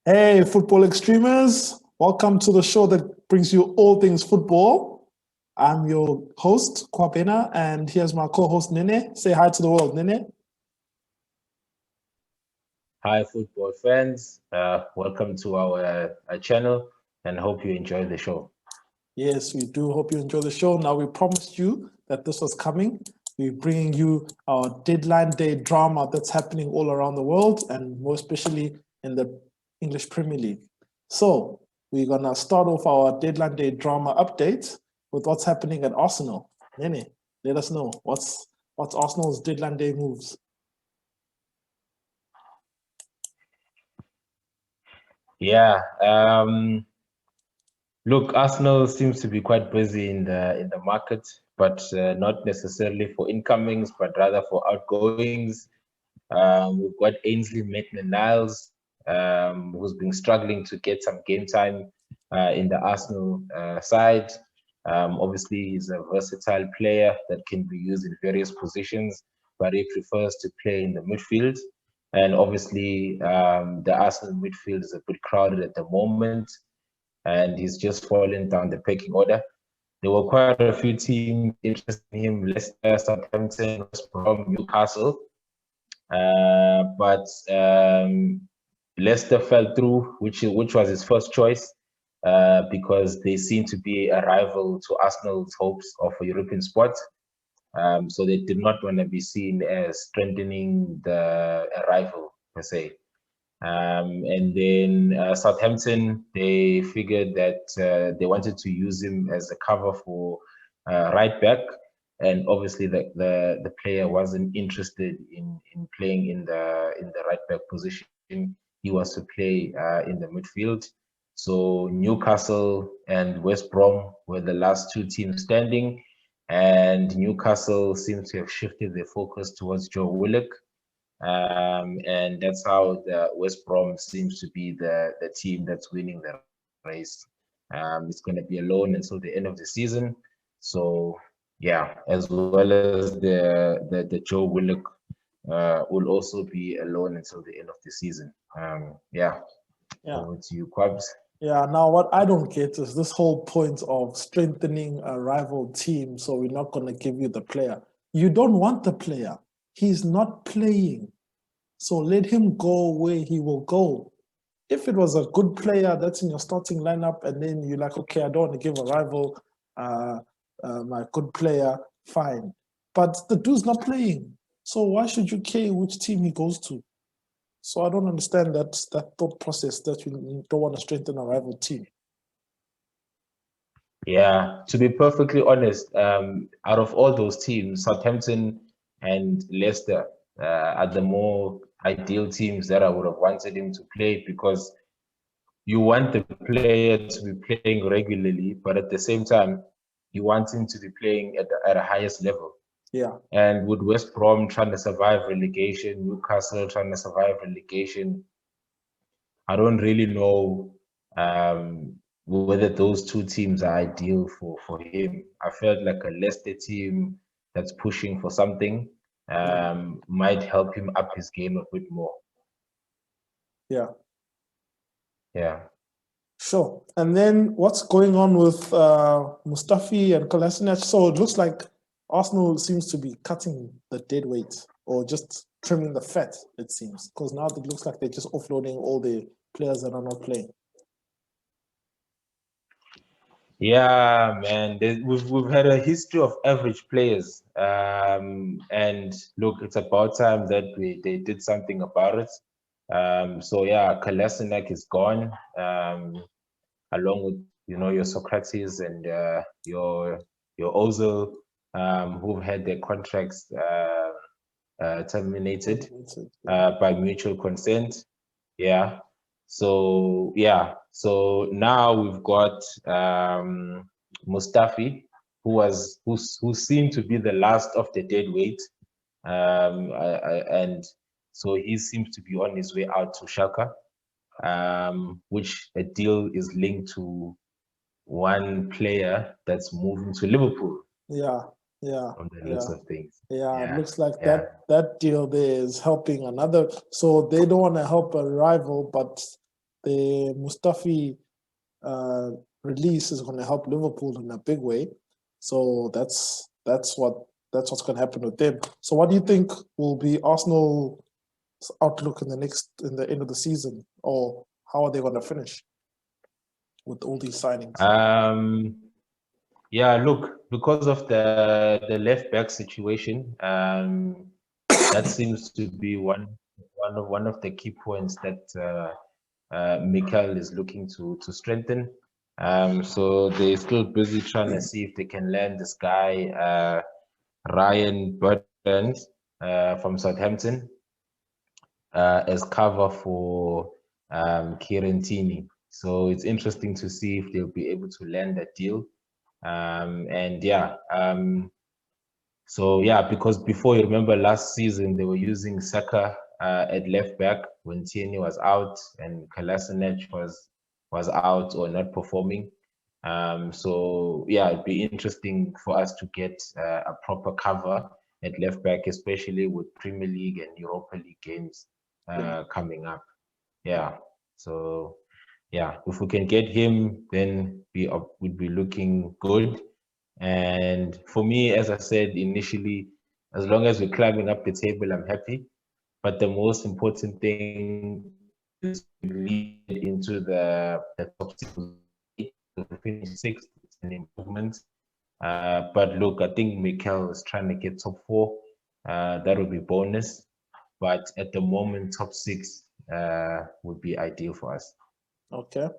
Hey, football extremers. Welcome to the show that brings you all things football. I'm your host, Kwabena, and here's my co-host, Nene. Say hi to the world, Nene. Hi, football fans. Welcome to our channel and hope you enjoy the show. Yes, we do. Hope you enjoy the show. Now, we promised you that this was coming. We're bringing you our deadline day drama that's happening all around the world and more especially in the English Premier League. So, we're going to start off our deadline day drama update with what's happening at Arsenal. Nene, let us know what's Arsenal's deadline day moves. Yeah. Look, Arsenal seems to be quite busy in the market, but not necessarily for incomings, but rather for outgoings. We've got Ainsley Maitland-Niles, who's been struggling to get some game time in the Arsenal side. Obviously, he's a versatile player that can be used in various positions, but he prefers to play in the midfield. And obviously, the Arsenal midfield is a bit crowded at the moment, and he's just fallen down the pecking order. There were quite a few teams interested in him: Leicester, Southampton, West Brom, Newcastle. But Leicester fell through, which was his first choice, because they seem to be a rival to Arsenal's hopes of a European spot. So they did not want to be seen as strengthening the rival per se. And then Southampton, they figured that they wanted to use him as a cover for right back, and obviously the player wasn't interested in playing in the right back position. He was to play in the midfield. So Newcastle and West Brom were the last two teams standing, and Newcastle seems to have shifted their focus towards Joe Willock. And that's how the West Brom seems to be the team that's winning the race. It's going to be alone until the end of the season. So yeah, as well as the Joe Willock will also be alone until the end of the season. Yeah. Over to you, Quabs. Yeah, now what I don't get is this whole point of strengthening a rival team, so we're not going to give you the player. You don't want the player. He's not playing. So let him go where he will go. If it was a good player that's in your starting lineup and then you're like, okay, I don't want to give a rival my good player, fine. But the dude's not playing. So why should you care which team he goes to? So I don't understand that thought process that you don't want to strengthen a rival team. Yeah, to be perfectly honest, out of all those teams, Southampton and Leicester are the more ideal teams that I would have wanted him to play, because you want the player to be playing regularly, but at the same time, you want him to be playing at a highest level. Yeah. And with West Brom trying to survive relegation, Newcastle trying to survive relegation, I don't really know whether those two teams are ideal for him. I felt like a Leicester team that's pushing for something might help him up his game a bit more. Yeah. Yeah. Sure. And then what's going on with Mustafi and Kolasinac? So it looks like Arsenal seems to be cutting the dead weight or just trimming the fat, it seems, because now it looks like they're just offloading all the players that are not playing. Yeah, man. We've had a history of average players, and look, it's about time that they did something about it. So yeah, Kolasinac is gone, along with your Socrates and your Ozil, who've had their contracts terminated by mutual consent. Yeah. So yeah. So now we've got Mustafi, who seemed to be the last of the dead weight, and so he seems to be on his way out to Schalke, which a deal is linked to one player that's moving to Liverpool. Yeah. Yeah. From the looks of things. Yeah, it looks like that deal there is helping another. So they don't want to help a rival, but the Mustafi release is going to help Liverpool in a big way. So that's what's going to happen with them. So what do you think will be Arsenal's outlook in the end of the season, or how are they going to finish with all these signings? Yeah, look, because of the left back situation, that seems to be one of the key points that Mikel is looking to strengthen. So they're still busy trying to see if they can land this guy, Ryan Bertrand, from Southampton, as cover for Kieran Tierney. So it's interesting to see if they'll be able to land that deal. So yeah, because before, you remember last season, they were using Saka at left back when Tierney was out and Kolasinac was out or not performing. So yeah, it'd be interesting for us to get a proper cover at left back, especially with Premier League and Europa League games coming up. Yeah, so yeah, if we can get him, then we'd be looking good. And for me, as I said initially, as long as we're climbing up the table, I'm happy. But the most important thing is to lead into the top six. To finish sixth, it's an improvement. But look, I think Mikel is trying to get top four. That would be bonus. But at the moment, top six would be ideal for us. Okay.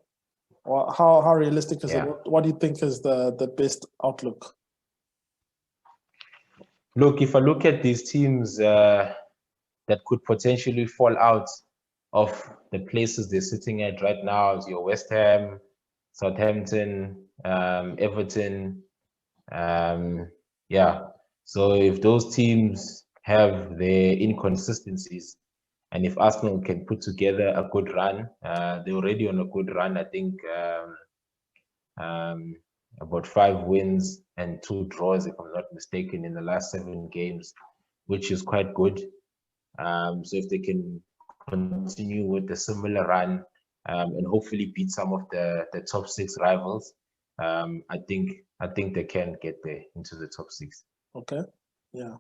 Well, how realistic is Yeah. it? What do you think is the best outlook? Look, if I look at these teams that could potentially fall out of the places they're sitting at right now, is your West Ham, Southampton, Everton. Yeah. So if those teams have their inconsistencies, and if Arsenal can put together a good run, they're already on a good run. I think about 5 wins and 2 draws, if I'm not mistaken, in the last 7 games, which is quite good. So if they can continue with a similar run and hopefully beat some of the top 6 rivals, I think they can get there into the top 6. Okay. Yeah.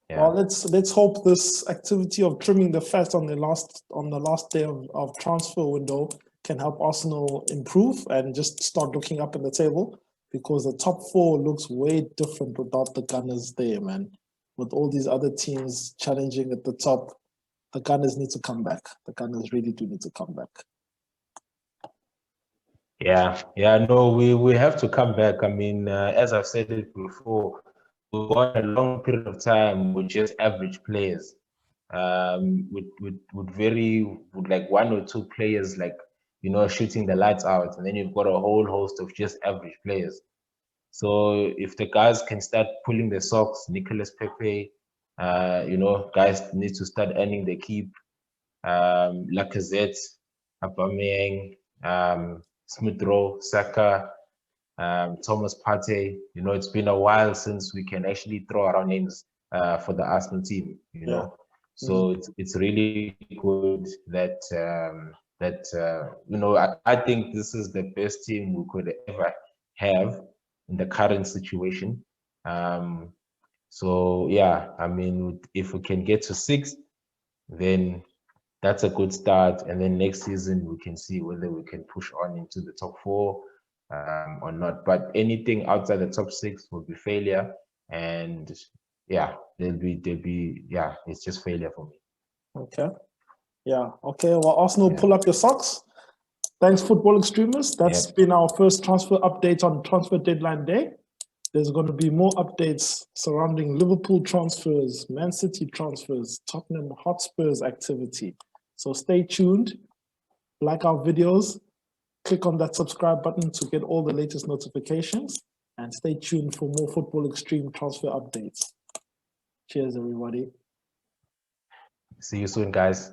Yeah. Well, let's hope this activity of trimming the fat on the last day of transfer window can help Arsenal improve and just start looking up in the table, because the top 4 looks way different without the Gunners there, man. With all these other teams challenging at the top, the Gunners need to come back. The Gunners really do need to come back. Yeah, no, we have to come back. I mean, as I've said it before, we've got a long period of time with just average players, with like 1 or 2 players, like, you know, shooting the lights out, and then you've got a whole host of just average players. So if the guys can start pulling the socks, Nicolas Pepe, you know, guys need to start earning their keep. Lacazette, Aubameyang, Smith Rowe, Saka, Thomas Partey. You know, it's been a while since we can actually throw around names for the Arsenal team. You know, so it's really good that you know, I think this is the best team we could ever have in the current situation. So yeah, I mean, if we can get to 6th, then that's a good start. And then next season we can see whether we can push on into the top 4 or not. But anything outside the top 6 will be failure. And yeah, there'll be yeah, it's just failure for me. Okay. Yeah. Okay. Well, Arsenal, pull up your socks. Thanks, football extremists. That's been our first transfer update on transfer deadline day. There's going to be more updates surrounding Liverpool transfers, Man City transfers, Tottenham Hotspurs activity. So stay tuned, like our videos, click on that subscribe button to get all the latest notifications, and stay tuned for more Football Extreme transfer updates. Cheers, everybody. See you soon, guys.